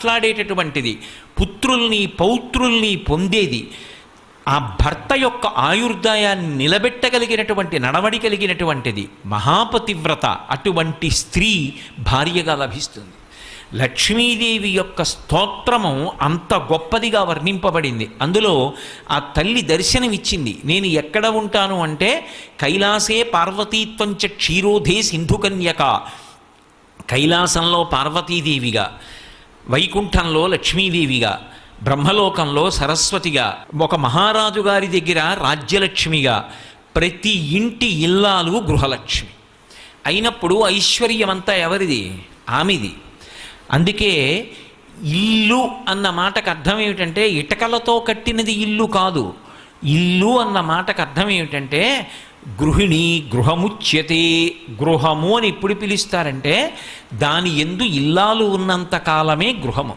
మాట్లాడేటటువంటిది, పుత్రుల్ని పౌత్రుల్ని పొందేది, ఆ భర్త యొక్క ఆయుర్దాయాన్ని నిలబెట్టగలిగినటువంటి నడవడి కలిగినటువంటిది, మహాపతివ్రత. అటువంటి స్త్రీ భార్యగా లభిస్తుంది. లక్ష్మీదేవి యొక్క స్తోత్రము అంత గొప్పదిగా వర్ణింపబడింది. అందులో ఆ తల్లి దర్శనమిచ్చింది. నేను ఎక్కడ ఉంటాను అంటే, కైలాసే పార్వతీత్వంచ క్షీరోధే సింధుకన్యక. కైలాసంలో పార్వతీదేవిగా, వైకుంఠంలో లక్ష్మీదేవిగా, బ్రహ్మలోకంలో సరస్వతిగా, ఒక మహారాజు గారి దగ్గర రాజ్యలక్ష్మిగా, ప్రతి ఇంటి ఇల్లాలు గృహలక్ష్మి అయినప్పుడు ఐశ్వర్యమంతా ఎవరిది? ఆమెది. అందుకే ఇల్లు అన్న మాటకు అర్థం ఏమిటంటే ఇటకలతో కట్టినది ఇల్లు కాదు. ఇల్లు అన్న మాటకు అర్థం ఏమిటంటే గృహిణి, గృహముచ్యతే. గృహము అని ఎప్పుడు పిలుస్తారంటే దాని యందు ఇల్లాలు ఉన్నంత కాలమే గృహము.